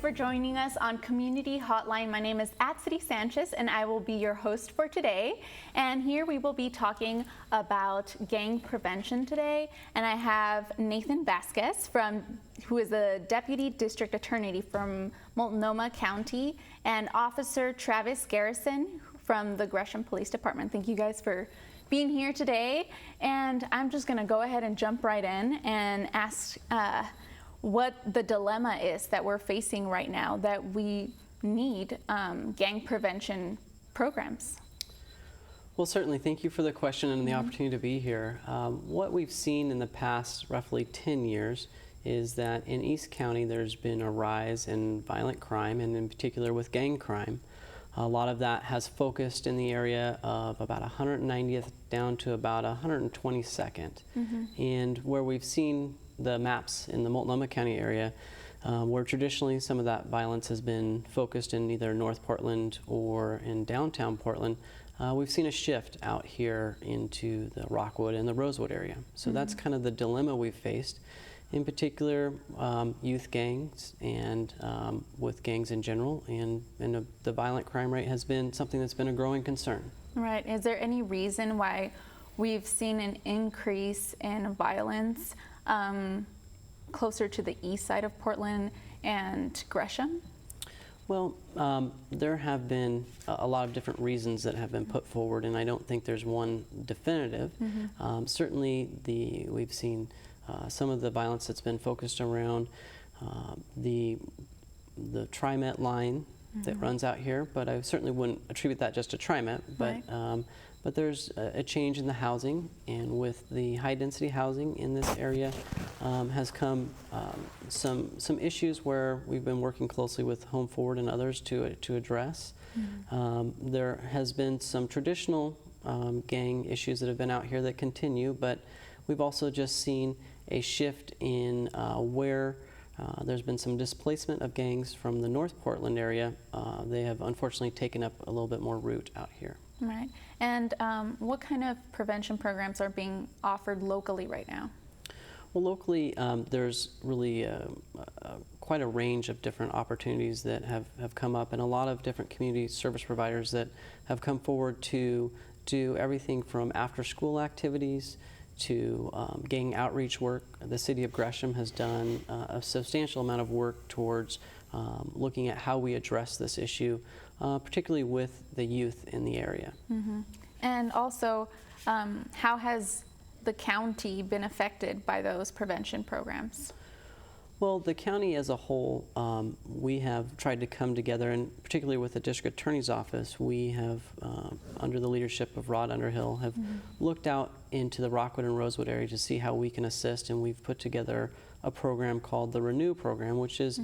for joining us on Community Hotline. My name is Atsiri Sanchez, and I will be your host for today. And here we will be talking about gang prevention today. And I have Nathan Vasquez, who is the Deputy District Attorney from Multnomah County, and Officer Travis Garrison from the Gresham Police Department. Thank you guys for being here today. And I'm just going to go ahead and jump right in and ask what the dilemma is that we're facing right now, that we need gang prevention programs. Well, certainly, thank you for the question and the opportunity to be here. What we've seen in the past roughly 10 years is that in East County there's been a rise in violent crime, and in particular with gang crime. A lot of that has focused in the area of about 190th down to about 122nd. And where we've seen the maps in the Multnomah County area, where traditionally some of that violence has been focused in either North Portland or in downtown Portland, we've seen a shift out here into the Rockwood and the Rosewood area. So that's kind of the dilemma we've faced. In particular, youth gangs and with gangs in general, and the violent crime rate has been something that's been a growing concern. Right. Is there any reason why we've seen an increase in violence closer to the east side of Portland and Gresham? Well, there have been a lot of different reasons that have been put forward, and I don't think there's one definitive. Certainly, we've seen some of the violence that's been focused around the TriMet line that runs out here, but I certainly wouldn't attribute that just to TriMet. But but there's a change in the housing, and with the high-density housing in this area has come some issues where we've been working closely with Home Forward and others to address. There has been some traditional gang issues that have been out here that continue, but we've also just seen a shift in where there's been some displacement of gangs from the North Portland area. They have unfortunately taken up a little bit more root out here. Right. And what kind of prevention programs are being offered locally right now? Well, locally, there's really quite a range of different opportunities that have come up, and a lot of different community service providers that have come forward to do everything from after-school activities to gang outreach work. The city of Gresham has done a substantial amount of work towards looking at how we address this issue, particularly with the youth in the area. And also, how has the county been affected by those prevention programs? Well, the county as a whole, we have tried to come together, and particularly with the district attorney's office, we have, under the leadership of Rod Underhill, have looked out into the Rockwood and Rosewood area to see how we can assist, and we've put together a program called the Renew program, which is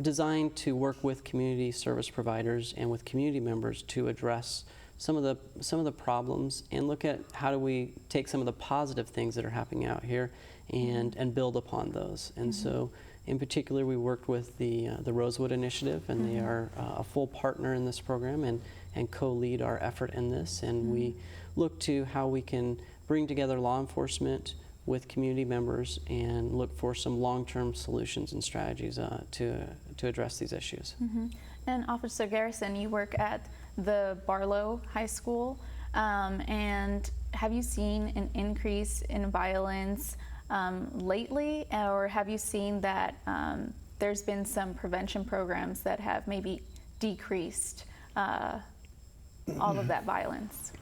designed to work with community service providers and with community members to address some of the problems and look at how do we take some of the positive things that are happening out here and build upon those. And so in particular, we worked with the Rosewood Initiative, and they are a full partner in this program and co-lead our effort in this. And we look to how we can bring together law enforcement with community members and look for some long-term solutions and strategies to address these issues. And Officer Garrison, you work at the Barlow High School, and have you seen an increase in violence lately, or have you seen that there's been some prevention programs that have maybe decreased all of that violence?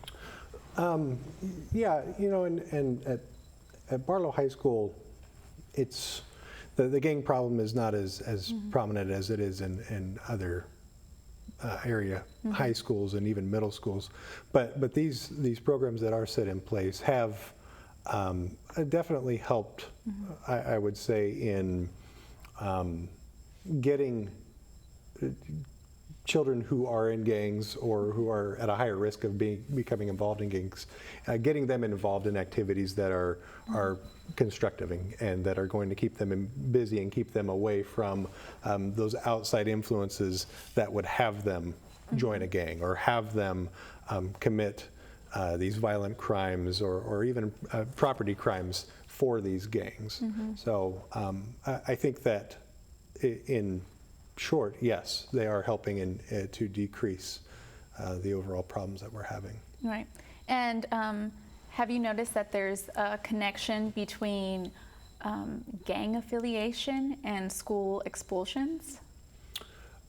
Yeah, you know, and at Barlow High School, it's the gang problem is not as prominent as it is in other area high schools and even middle schools, but these programs that are set in place have definitely helped, I would say, in getting children who are in gangs or who are at a higher risk of becoming involved in gangs, getting them involved in activities that are constructive and that are going to keep them busy and keep them away from those outside influences that would have them join a gang or have them commit these violent crimes or even property crimes for these gangs. So I think that in short, yes, they are helping to decrease the overall problems that we're having. Right. And have you noticed that there's a connection between gang affiliation and school expulsions?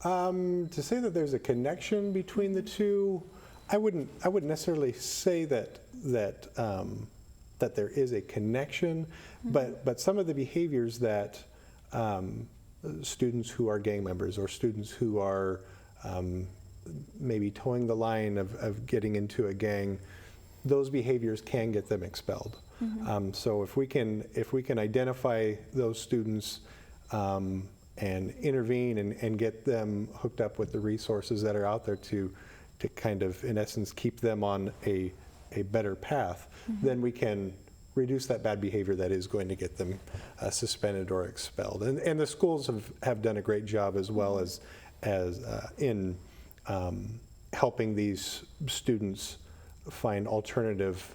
To say that there's a connection between the two, I wouldn't necessarily say that there is a connection, but some of the behaviors that students who are gang members or students who are maybe towing the line of getting into a gang, those behaviors can get them expelled. So if we can identify those students and intervene and get them hooked up with the resources that are out there to kind of, in essence, keep them on a better path, then we can reduce that bad behavior that is going to get them suspended or expelled. And the schools have done a great job as well as in helping these students find alternative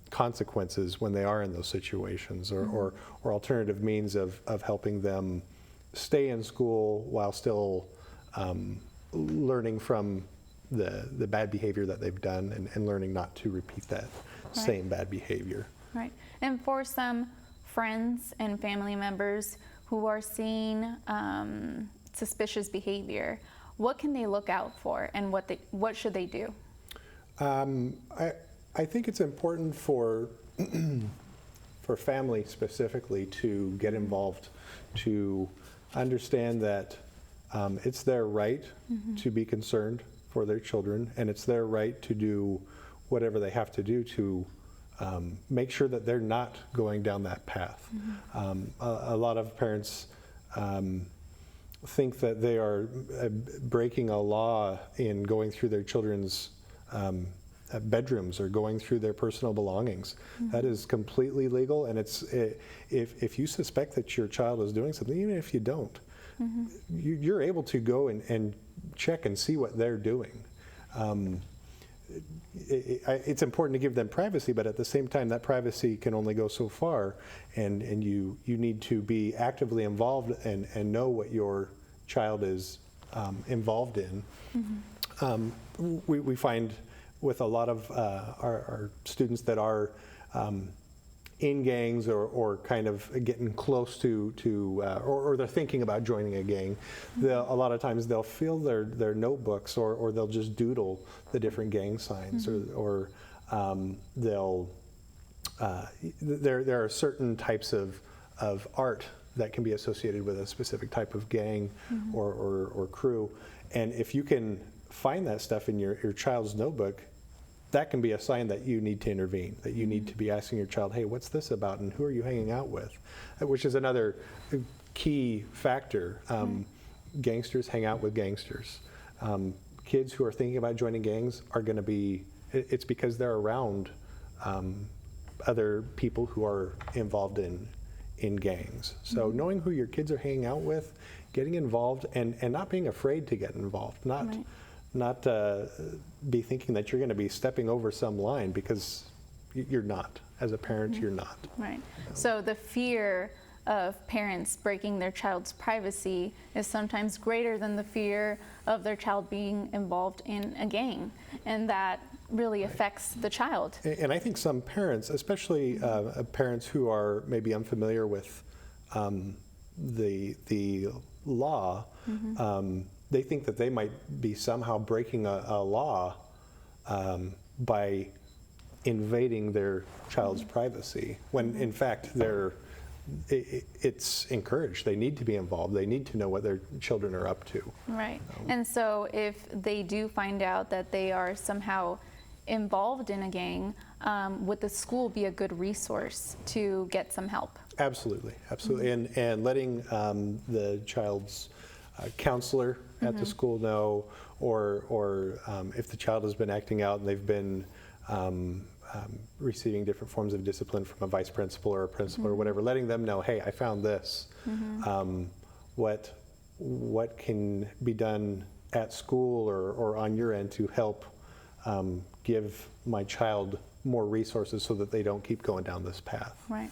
consequences when they are in those situations, or alternative means of helping them stay in school while still learning from the bad behavior that they've done and learning not to repeat that same bad behavior. Right. And for some friends and family members who are seeing suspicious behavior, what can they look out for, and what should they do? I think it's important for family specifically to get involved, to understand that it's their right to be concerned for their children, and it's their right to do whatever they have to do to make sure that they're not going down that path. A lot of parents think that they are breaking a law in going through their children's bedrooms or going through their personal belongings. That is completely legal, and if you suspect that your child is doing something, even if you don't, you're able to go and check and see what they're doing. It's important to give them privacy, but at the same time, that privacy can only go so far, and you need to be actively involved and know what your child is involved in. We find with a lot of our students that are in gangs or kind of getting close to or they're thinking about joining a gang, a lot of times they'll fill their notebooks or they'll just doodle the different gang signs, or there are certain types of art that can be associated with a specific type of gang or crew, and if you can find that stuff in your child's notebook, that can be a sign that you need to intervene, that you need to be asking your child, hey, what's this about, and who are you hanging out with? Which is another key factor. Gangsters hang out with gangsters. Kids who are thinking about joining gangs are going to be, it's because they're around other people who are involved in gangs. So knowing who your kids are hanging out with, getting involved, and not being afraid to get involved, not be thinking that you're going to be stepping over some line, because you're not. As a parent, you're not. Right. So the fear of parents breaking their child's privacy is sometimes greater than the fear of their child being involved in a gang, and that really affects the child. And I think some parents, especially parents who are maybe unfamiliar with the law, they think that they might be somehow breaking a law by invading their child's privacy, when in fact it's encouraged. They need to be involved. They need to know what their children are up to. Right. And so if they do find out that they are somehow involved in a gang, would the school be a good resource to get some help? Absolutely, absolutely. And letting the child's counselor at the school know, or if the child has been acting out and they've been receiving different forms of discipline from a vice principal or a principal or whatever, letting them know, hey, I found this. What can be done at school or on your end to help give my child more resources so that they don't keep going down this path. Right.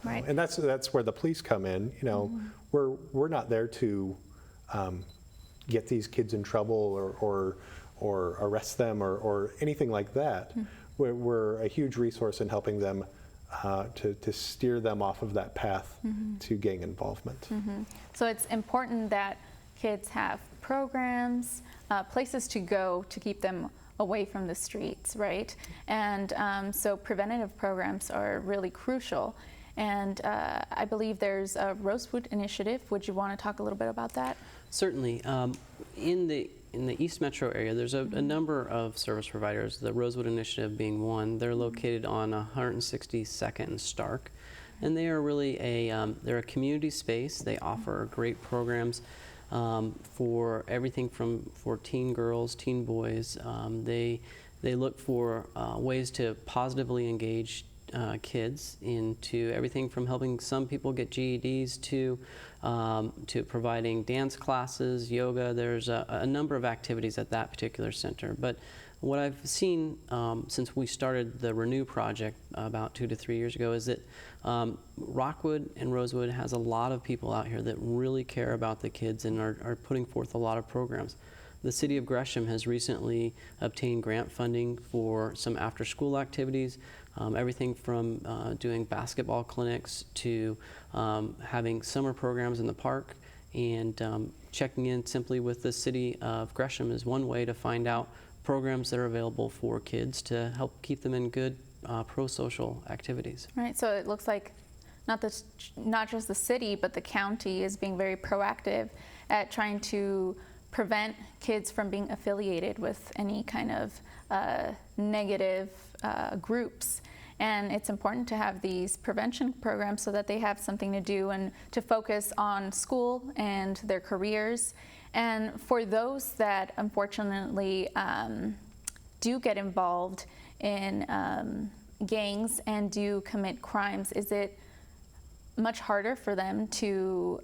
And that's where the police come in. You know, we're not there to get these kids in trouble or arrest them or anything like that. We're a huge resource in helping them to steer them off of that path to gang involvement. So it's important that kids have programs, places to go to keep them away from the streets, right? And so preventative programs are really crucial. And I believe there's a Rosewood initiative. Would you want to talk a little bit about that? Certainly. In the East Metro area, there's a number of service providers, the Rosewood Initiative being one. They're located on 162nd and Stark. And they are really they're a community space. They offer great programs for everything for teen girls, teen boys. They look for ways to positively engage kids into everything from helping some people get GEDs to providing dance classes, yoga. There's a number of activities at that particular center. But what I've seen since we started the Renew project about 2 to 3 years ago is that Rockwood and Rosewood has a lot of people out here that really care about the kids and are putting forth a lot of programs. The City of Gresham has recently obtained grant funding for some after-school activities, everything from doing basketball clinics to having summer programs in the park, and checking in simply with the City of Gresham is one way to find out programs that are available for kids to help keep them in good pro-social activities. Right, so it looks like not just the city, but the county is being very proactive at trying to prevent kids from being affiliated with any kind of negative groups. And it's important to have these prevention programs so that they have something to do and to focus on school and their careers. And for those that unfortunately do get involved in gangs and do commit crimes, is it much harder for them to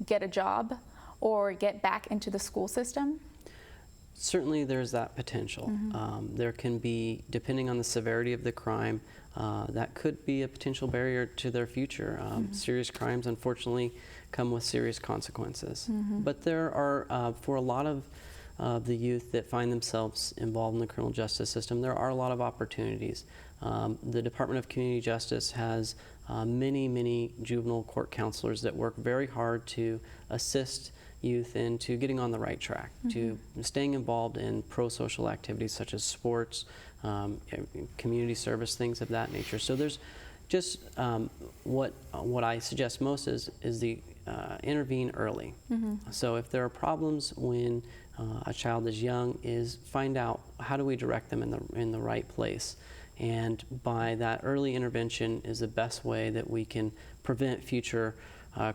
get a job or get back into the school system? Certainly there's that potential. There can be, depending on the severity of the crime, that could be a potential barrier to their future. Serious crimes, unfortunately, come with serious consequences. But there are, for a lot of the youth that find themselves involved in the criminal justice system, there are a lot of opportunities. The Department of Community Justice has many juvenile court counselors that work very hard to assist youth into getting on the right track, to staying involved in pro-social activities such as sports, community service, things of that nature. So there's just what I suggest most is the intervene early. So if there are problems when a child is young, is find out how do we direct them in the right place. And by that early intervention is the best way that we can prevent future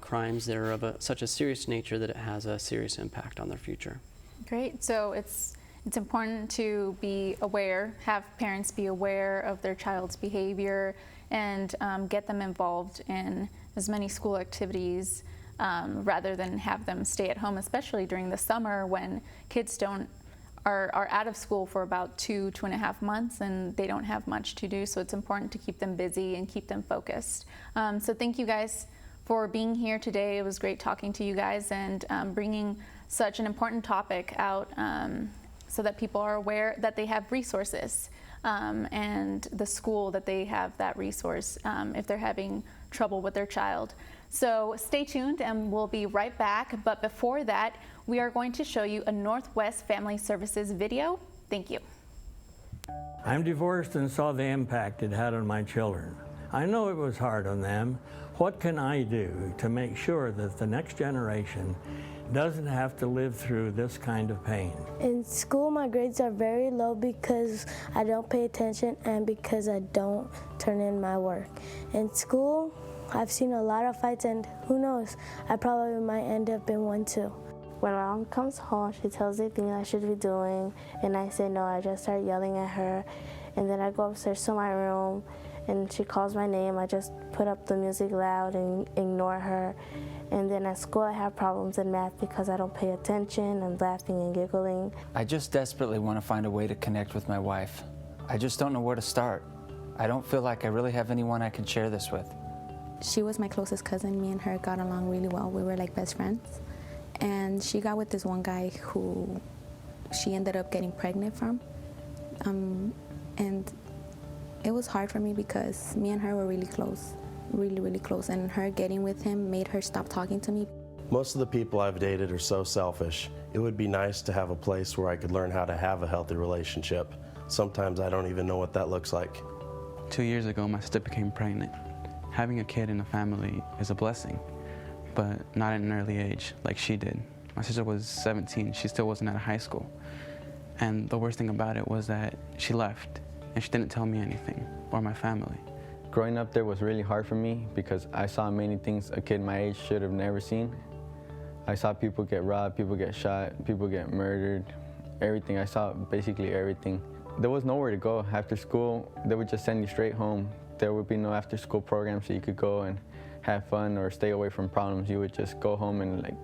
crimes that are of such a serious nature that it has a serious impact on their future. Great. So it's important to be aware, have parents be aware of their child's behavior, and get them involved in as many school activities rather than have them stay at home, especially during the summer when kids are out of school for about 2.5 months and they don't have much to do. So it's important to keep them busy and keep them focused. So thank you guys for being here today. It was great talking to you guys and bringing such an important topic out so that people are aware that they have resources and the school that they have that resource if they're having trouble with their child. So stay tuned and we'll be right back. But before that, we are going to show you a Northwest Family Services video. Thank you. I'm divorced and saw the impact it had on my children. I know it was hard on them. What can I do to make sure that the next generation doesn't have to live through this kind of pain? In school, my grades are very low because I don't pay attention and because I don't turn in my work. In school, I've seen a lot of fights, and who knows, I probably might end up in one too. When my mom comes home, she tells me things I should be doing, and I say no. I just start yelling at her, and then I go upstairs to my room, and she calls my name. I just put up the music loud and ignore her. And then at school, I have problems in math because I don't pay attention. I'm laughing and giggling. I just desperately want to find a way to connect with my wife. I just don't know where to start. I don't feel like I really have anyone I can share this with. She was my closest cousin. Me and her got along really well. We were like best friends. and she got with this one guy who she ended up getting pregnant from. And it was hard for me because me and her were really close, really close, and her getting with him made her stop talking to me. Most of the people I've dated are so selfish. It would be nice to have a place where I could learn how to have a healthy relationship. Sometimes I don't even know what that looks like. 2 years ago, my sister became pregnant. Having a kid in a family is a blessing, but not at an early age like she did. My sister was 17, she still wasn't out of high school. And the worst thing about it was that she left and she didn't tell me anything or my family. Growing up there was really hard for me because I saw many things a kid my age should have never seen. I saw people get robbed, people get shot, people get murdered, everything. I saw basically everything. There was nowhere to go after school. They would just send you straight home. There would be no after school program so you could go and have fun or stay away from problems. You would just go home and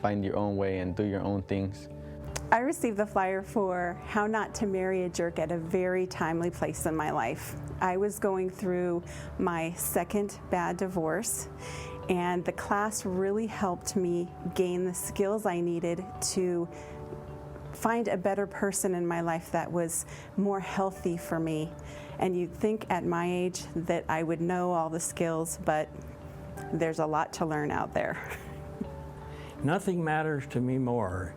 find your own way and do your own things. I received the flyer for How Not to Marry a Jerk at a very timely place in my life. I was going through my second bad divorce, and the class really helped me gain the skills I needed to find a better person in my life that was more healthy for me. And you'd think at my age that I would know all the skills, but there's a lot to learn out there. Nothing matters to me more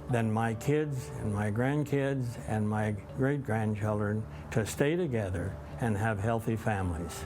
than my kids and my grandkids and my great-grandchildren to stay together and have healthy families.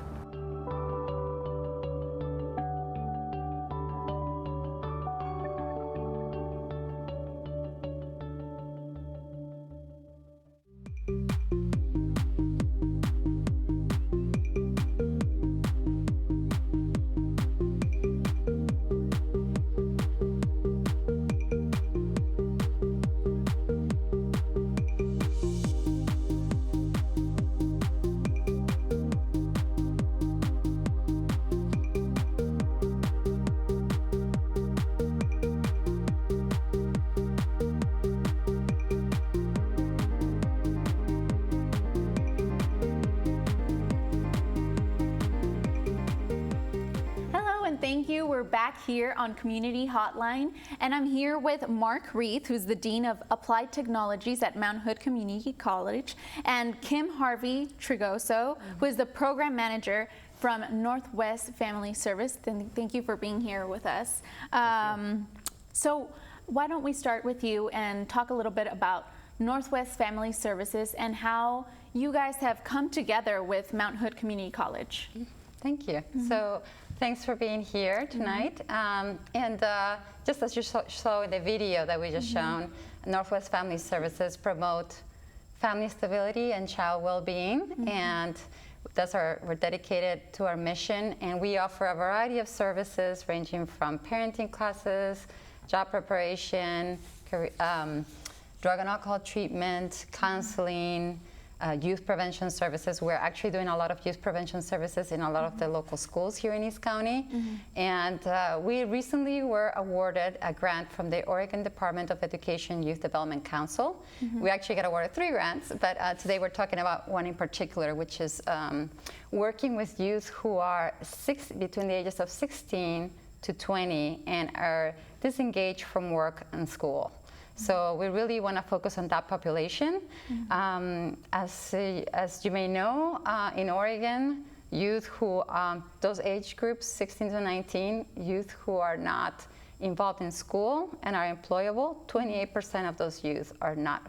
Thank you. We're back here on Community Hotline, and I'm here with Mark Reith, who's the Dean of Applied Technologies at Mount Hood Community College, and Kim Harvey Trigoso, who is the Program Manager from Northwest Family Service. Thank you for being here with us. So why don't we start with you and talk a little bit about Northwest Family Services and how you guys have come together with Mount Hood Community College. Thank you. So thanks for being here tonight. And just as you saw in the video that we just shown, Northwest Family Services promote family stability and child well-being. And we're dedicated to our mission. And we offer a variety of services ranging from parenting classes, job preparation, drug and alcohol treatment, counseling, youth prevention services. We're actually doing a lot of youth prevention services in a lot of the local schools here in East County. And we recently were awarded a grant from the Oregon Department of Education Youth Development Council. We actually got awarded 3 grants, but today we're talking about one in particular, which is working with youth who are between the ages of 16 to 20 and are disengaged from work and school. So we really want to focus on that population. As you may know, in Oregon, youth who, those age groups, 16 to 19, youth who are not involved in school and are employable, 28% of those youth are not,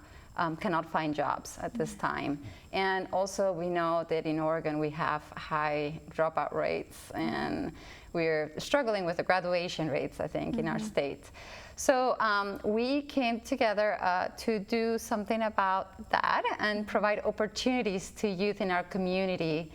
cannot find jobs at this time. And also we know that in Oregon we have high dropout rates, and we're struggling with the graduation rates, I think, in our state. So we came together to do something about that and provide opportunities to youth in our community.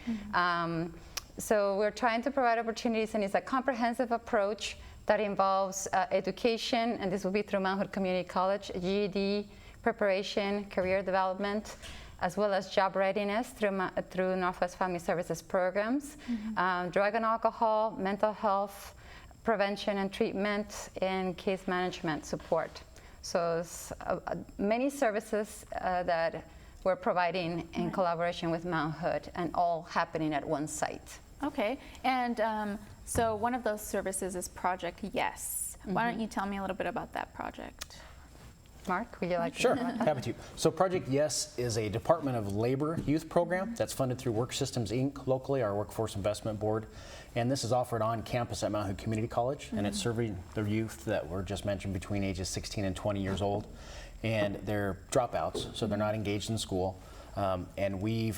So we're trying to provide opportunities, and it's a comprehensive approach that involves education, and this will be through Mount Hood Community College, GED preparation, career development, as well as job readiness through Northwest Family Services programs, drug and alcohol, mental health, prevention and treatment, and case management support. So many services that we're providing in collaboration with Mount Hood, and all happening at one site. Okay, and so one of those services is Project Yes. Why don't you tell me a little bit about that project? Mark, would you like to Sure, talk about that? happy to. So Project Yes is a Department of Labor youth program that's funded through Work Systems Inc. locally, our Workforce Investment Board. And this is offered on campus at Mount Hood Community College, and it's serving the youth that were just mentioned between ages 16 and 20 years old. And they're dropouts, so they're not engaged in school. And we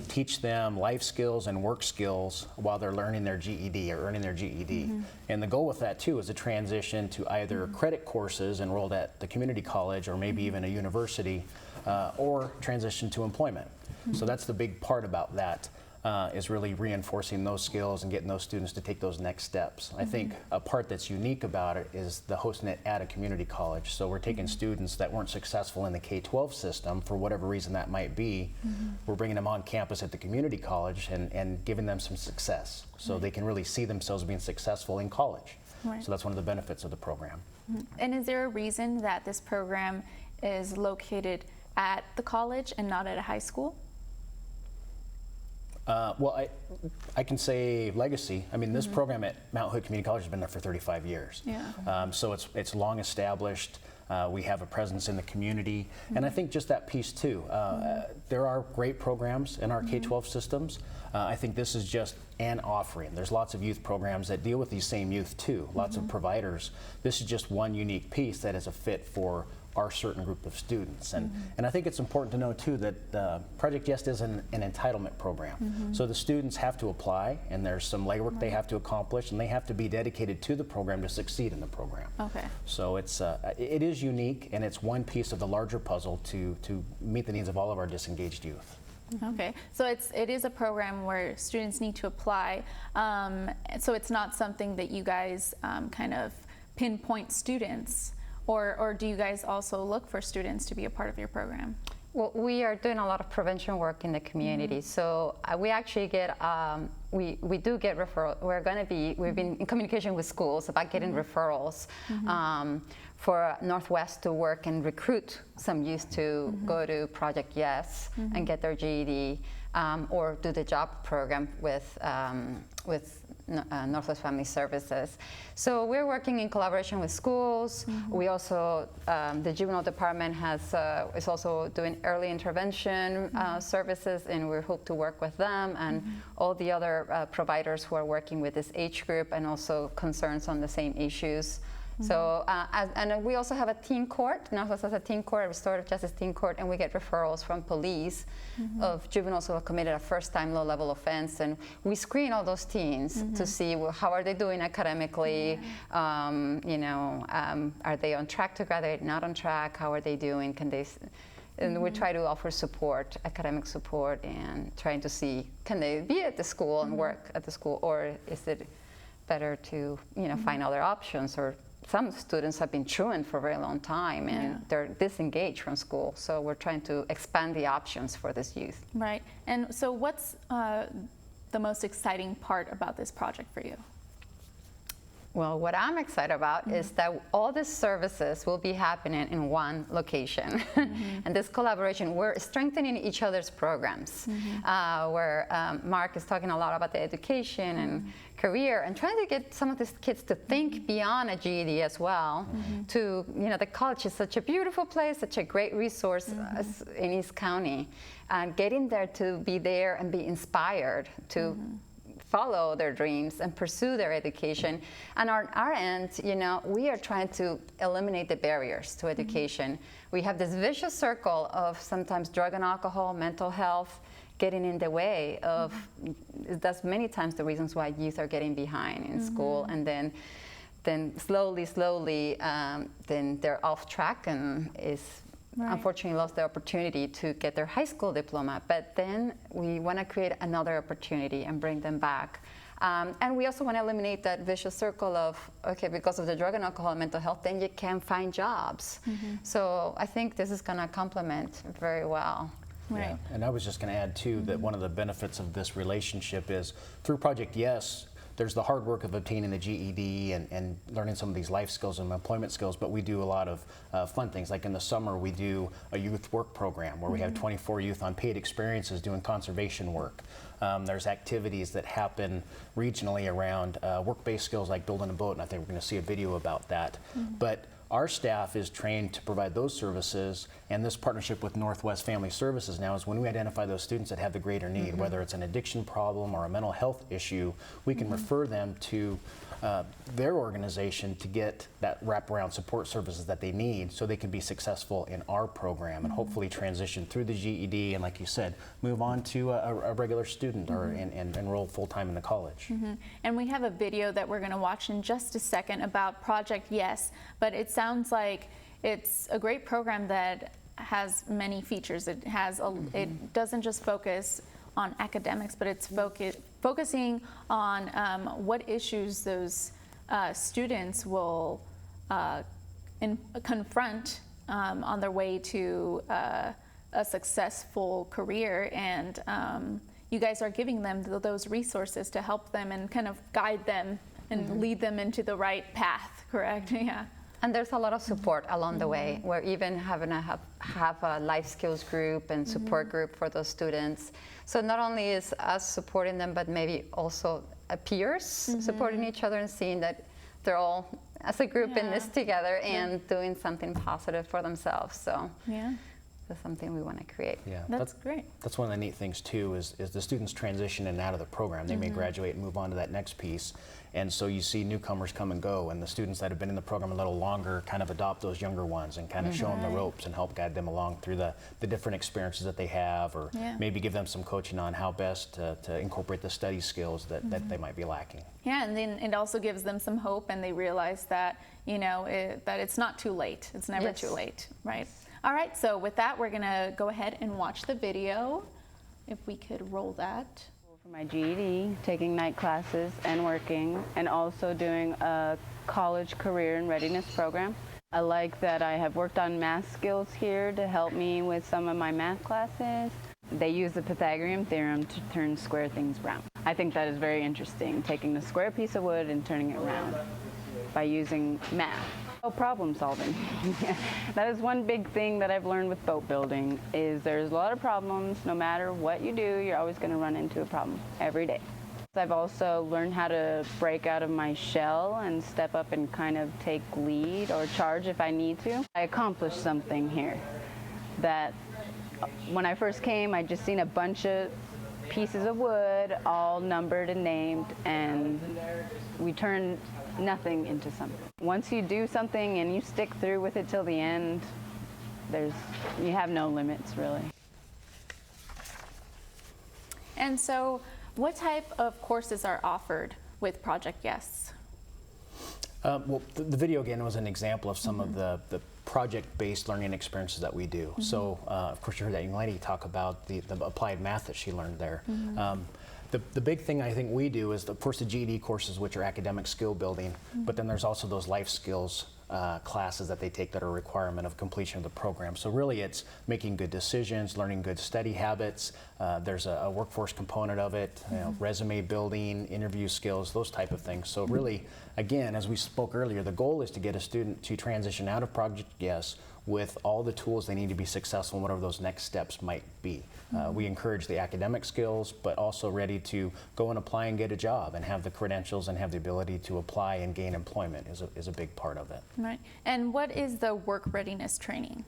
teach them life skills and work skills while they're learning their GED or earning their GED. And the goal with that too is to transition to either credit courses enrolled at the community college or maybe even a university, or transition to employment. So that's the big part about that. Is really reinforcing those skills and getting those students to take those next steps. I think a part that's unique about it is the hosting it at a community college. So we're taking students that weren't successful in the K-12 system for whatever reason that might be. We're bringing them on campus at the community college and giving them some success so they can really see themselves being successful in college. Right. So that's one of the benefits of the program. And is there a reason that this program is located at the college and not at a high school? Well, I can say legacy. I mean, this program at Mount Hood Community College has been there for 35 years. Yeah. So it's long established. We have a presence in the community. And I think just that piece too. There are great programs in our K-12 systems. I think this is just an offering. There's lots of youth programs that deal with these same youth too, lots of providers. This is just one unique piece that is a fit for our certain group of students. And I think it's important to know too that Project Yes is an entitlement program. So the students have to apply, and there's some legwork they have to accomplish, and they have to be dedicated to the program to succeed in the program. Okay. So it is unique, and it's one piece of the larger puzzle to meet the needs of all of our disengaged youth. Okay, so it is a program where students need to apply, so it's not something that you guys kind of pinpoint students, or do you guys also look for students to be a part of your program? Well, we are doing a lot of prevention work in the community. So we actually get, we do get referrals. We've been in communication with schools about getting referrals for Northwest to work and recruit some youth to go to Project Yes and get their GED, or do the job program with Northwest Family Services. So we're working in collaboration with schools. We also, the juvenile department is also doing early intervention services, and we hope to work with them and all the other providers who are working with this age group and also concerns on the same issues. So, and we also have a teen court. Northwest has a teen court, a restorative justice teen court, and we get referrals from police of juveniles who have committed a first-time low-level offense, and we screen all those teens to see how are they doing academically. You know, are they on track to graduate? Not on track? How are they doing? Can they? And we try to offer support, academic support, and trying to see can they be at the school and work at the school, or is it better to find other options? Or some students have been truant for a very long time and they're disengaged from school. So we're trying to expand the options for this youth. Right. And so what's the most exciting part about this project for you? Well, what I'm excited about is that all these services will be happening in one location. And this collaboration, we're strengthening each other's programs, where Mark is talking a lot about the education and career and trying to get some of these kids to think beyond a GED as well. To, the college is such a beautiful place, such a great resource in East County. And getting there to be there and be inspired to follow their dreams and pursue their education. And on our end, we are trying to eliminate the barriers to education. We have this vicious circle of sometimes drug and alcohol, mental health, getting in the way of, that's many times the reasons why youth are getting behind in school. And then slowly, then they're off track and unfortunately lost the opportunity to get their high school diploma. But then we want to create another opportunity and bring them back. And we also want to eliminate that vicious circle of, okay, because of the drug and alcohol and mental health, then you can't find jobs. So I think this is going to complement very well. Right. Yeah. And I was just going to add too that one of the benefits of this relationship is through Project Yes, there's the hard work of obtaining the GED and learning some of these life skills and employment skills, but we do a lot of fun things. Like in the summer, we do a youth work program where we have 24 youth on paid experiences doing conservation work. There's activities that happen regionally around work-based skills like building a boat, and I think we're going to see a video about that. But our staff is trained to provide those services, and this partnership with Northwest Family Services now is when we identify those students that have the greater need, whether it's an addiction problem or a mental health issue, we can refer them to their organization to get that wraparound support services that they need so they can be successful in our program and hopefully transition through the GED and, like you said, move on to a regular student or and enroll full-time in the college. And we have a video that we're going to watch in just a second about Project Yes, but it sounds like it's a great program that has many features. It has it doesn't just focus on academics, but it's focusing on what issues those students will confront on their way to a successful career, and you guys are giving them those resources to help them and kind of guide them and lead them into the right path, correct? Yeah. And there's a lot of support along the way. We're even having have a life skills group and support group for those students. So not only is us supporting them, but maybe also peers supporting each other and seeing that they're all, as a group, in this together and doing something positive for themselves. So that's something we want to create. Yeah, that's great. That's one of the neat things too is the students transition in and out of the program. They may graduate and move on to that next piece. And so you see newcomers come and go, and the students that have been in the program a little longer kind of adopt those younger ones and kind of show them the ropes and help guide them along through the different experiences that they have, or maybe give them some coaching on how best to incorporate the study skills that they might be lacking. Yeah, and then it also gives them some hope, and they realize that, you know, that it's not too late. It's never too late, right? All right, so with that, we're going to go ahead and watch the video. If we could roll that. For my GED, taking night classes and working, and also doing a college career and readiness program. I like that I have worked on math skills here to help me with some of my math classes. They use the Pythagorean theorem to turn square things round. I think that is very interesting, taking a square piece of wood and turning it round by using math. Oh, problem solving. That is one big thing that I've learned with boat building, is there's a lot of problems. No matter what you do, you're always going to run into a problem every day. I've also learned how to break out of my shell and step up and kind of take lead or charge if I need to. I accomplished something here that when I first came, I'd just seen a bunch of pieces of wood all numbered and named, and we turned nothing into something. Once you do something and you stick through with it till the end, you have no limits, really. And so what type of courses are offered with Project Yes? Well, the video again was an example of some of the project-based learning experiences that we do. So, of course, you heard that young lady talk about the applied math that she learned there. The big thing I think we do is, of course, the GED courses, which are academic skill building, but then there's also those life skills classes that they take that are a requirement of completion of the program. So really it's making good decisions, learning good study habits. There's a workforce component of it, you know, resume building, interview skills, those type of things. So really, again, as we spoke earlier, the goal is to get a student to transition out of Project Yes with all the tools they need to be successful in whatever those next steps might be. We encourage the academic skills, but also ready to go and apply and get a job and have the credentials and have the ability to apply and gain employment is a big part of it. Right. And what is the work readiness training?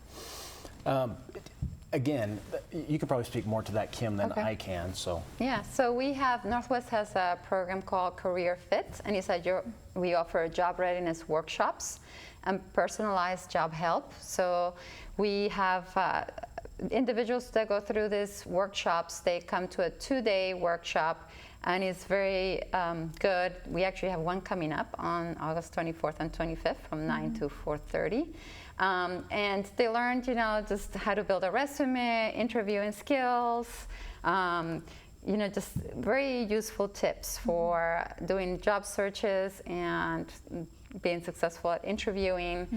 Again, you could probably speak more to that, Kim, than I can. So yeah, so Northwest has a program called Career Fit, and you said we offer job readiness workshops and personalized job help. So we have individuals that go through these workshops. They come to a 2-day workshop, and it's very good. We actually have one coming up on August 24th and 25th from 9 to 4:30. And they learned, you know, just how to build a resume, interviewing skills, you know, just very useful tips for doing job searches and being successful at interviewing.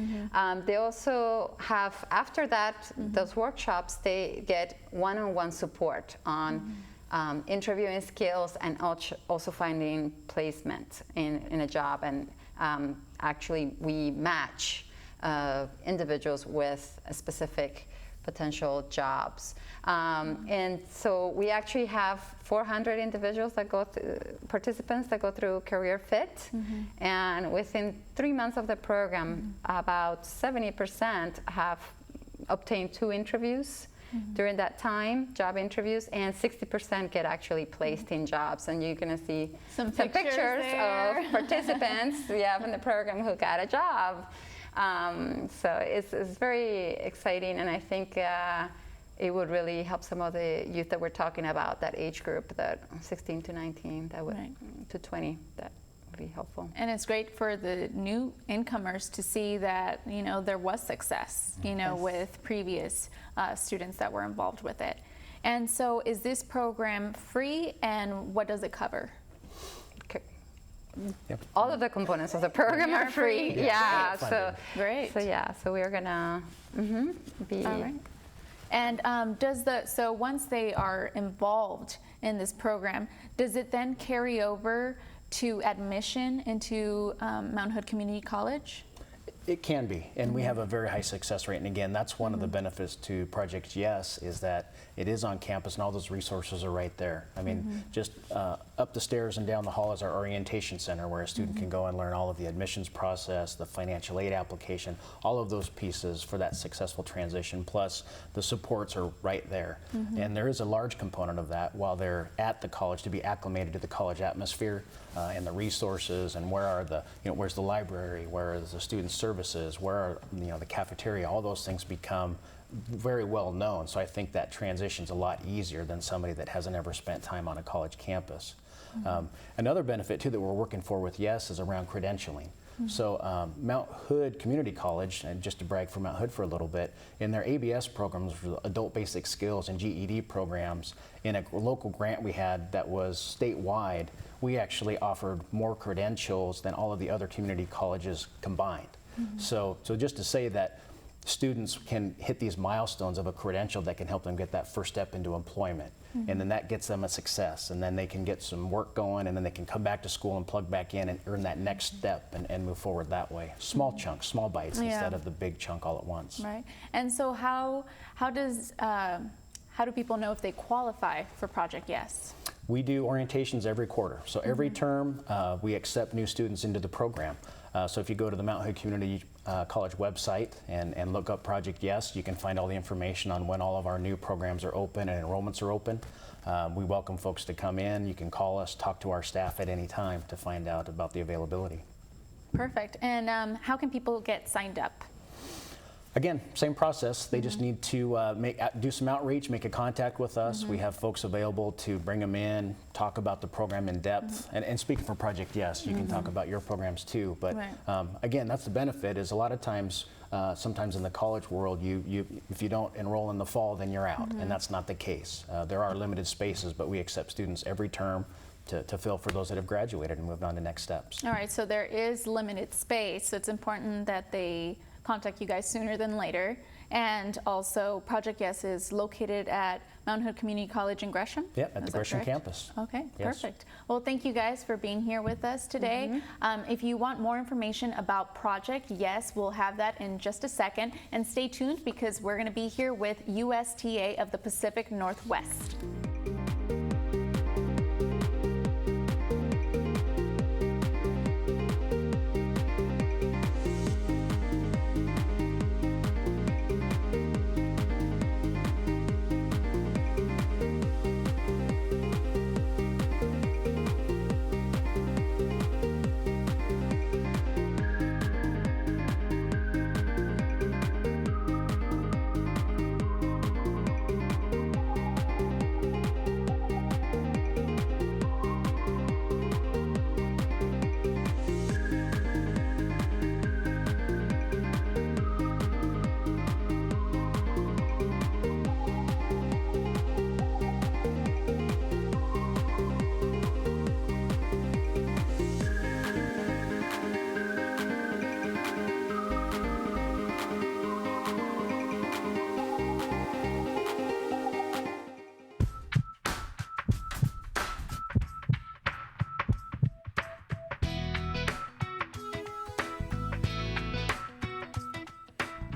They also have, after that, those workshops, they get one-on-one support on interviewing skills and also finding placement in a job. And actually, we match individuals with a specific potential jobs. And so we actually have 400 individuals that participants that go through Career Fit. And within 3 months of the program, about 70% have obtained 2 interviews during that time, job interviews, and 60% get actually placed in jobs. And you're gonna see some pictures of participants we have in the program who got a job. So it's very exciting, and I think it would really help some of the youth that we're talking about, that age group, that 16 to 19, that would, to 20, that would be helpful. And it's great for the new incomers to see that, you know, there was success, you know, with previous students that were involved with it. And so is this program free, and what does it cover? Yep. All of the components of the program are free. Yeah. So great. So yeah. So we are gonna be. All right. And so once they are involved in this program, does it then carry over to admission into Mount Hood Community College? It can be, and we have a very high success rate. And again, that's one of the benefits to Project Yes, is that it is on campus and all those resources are right there. I mean, just up the stairs and down the hall is our orientation center, where a student can go and learn all of the admissions process, the financial aid application, all of those pieces for that successful transition, plus the supports are right there. And there is a large component of that while they're at the college, to be acclimated to the college atmosphere and the resources, and where are the, you know, where's the library, where are the student services, where are, you know, the cafeteria, all those things become very well known. So I think that transition's a lot easier than somebody that hasn't ever spent time on a college campus. Another benefit too that we're working for with Yes is around credentialing. So Mount Hood Community College, and just to brag for Mount Hood for a little bit, in their ABS programs, Adult Basic Skills and GED programs, in a local grant we had that was statewide, we actually offered more credentials than all of the other community colleges combined. So just to say that students can hit these milestones of a credential that can help them get that first step into employment. And then that gets them a success, and then they can get some work going, and then they can come back to school and plug back in and earn that next step and move forward that way. Small chunks, small bites, instead of the big chunk all at once. Right. And so how do people know if they qualify for Project Yes? We do orientations every quarter. So every term, we accept new students into the program. So if you go to the Mount Hood Community College website and look up Project Yes, you can find all the information on when all of our new programs are open and enrollments are open. We welcome folks to come in. You can call us, talk to our staff at any time to find out about the availability. Perfect. And how can people get signed up? Again, same process. They just need to do some outreach, make a contact with us. We have folks available to bring them in, talk about the program in depth. And speaking for Project Yes, you can talk about your programs too. But again, that's the benefit, is a lot of times, sometimes in the college world, if you don't enroll in the fall, then you're out. And that's not the case. There are limited spaces, but we accept students every term to fill for those that have graduated and moved on to next steps. All right, so there is limited space, so it's important that they contact you guys sooner than later. And also, Project Yes is located at Mount Hood Community College in Gresham? Yep, at the Gresham campus. Okay, Yes. perfect. Well, thank you guys for being here with us today. If you want more information about Project Yes, we'll have that in just a second. And stay tuned, because we're going to be here with USTA of the Pacific Northwest.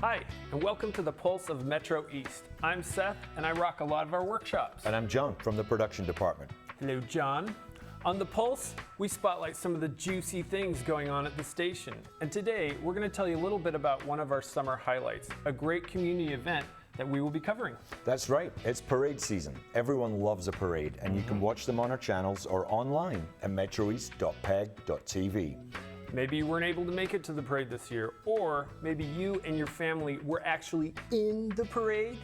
Hi, and welcome to the Pulse of MetroEast. I'm Seth, and I rock a lot of our workshops. And I'm John from the production department. Hello, John. On the Pulse, we spotlight some of the juicy things going on at the station. And today, we're going to tell you a little bit about one of our summer highlights, a great community event that we will be covering. That's right, it's parade season. Everyone loves a parade, and you can watch them on our channels or online at metroeast.peg.tv. Maybe you weren't able to make it to the parade this year, or maybe you and your family were actually in the parade,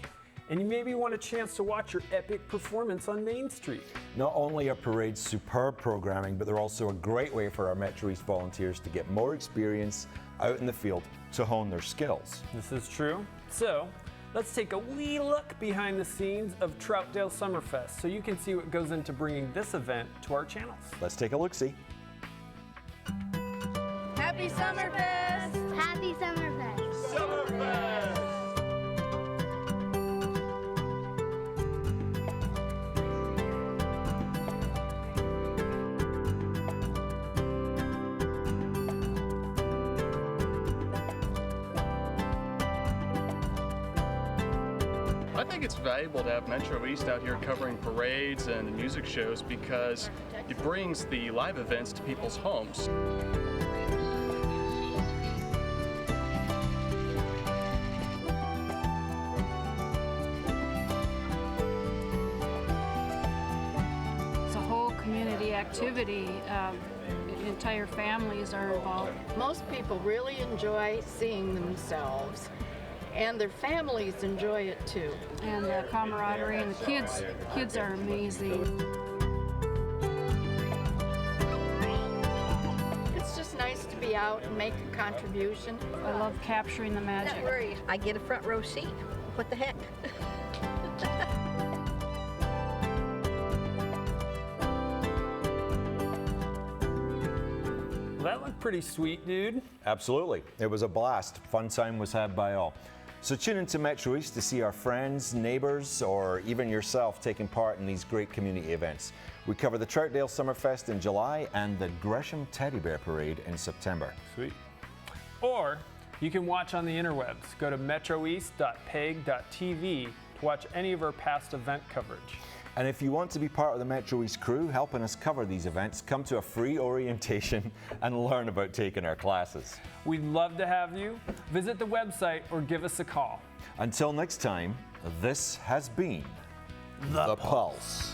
and you maybe want a chance to watch your epic performance on Main Street. Not only are parades superb programming, but they're also a great way for our MetroEast volunteers to get more experience out in the field to hone their skills. This is true. So, let's take a wee look behind the scenes of Troutdale Summerfest so you can see what goes into bringing this event to our channels. Let's take a look-see. Happy Summerfest! Happy Summerfest! Summerfest! I think it's valuable to have MetroEast out here covering parades and music shows because it brings the live events to people's homes. It's a whole community activity. Entire families are involved. Most people really enjoy seeing themselves, and their families enjoy it too. And the camaraderie, and the kids are amazing. It's just nice to be out and make a contribution. I love capturing the magic. Don't worry, I get a front row seat. What the heck? That looked pretty sweet, dude. Absolutely. It was a blast. Fun time was had by all. So tune into MetroEast to see our friends, neighbors, or even yourself taking part in these great community events. We cover the Troutdale Summerfest in July and the Gresham Teddy Bear Parade in September. Sweet. Or you can watch on the interwebs. Go to metroeast.peg.tv to watch any of our past event coverage. And if you want to be part of the MetroEast crew helping us cover these events, come to a free orientation and learn about taking our classes. We'd love to have you. Visit the website or give us a call. Until next time, this has been The Pulse.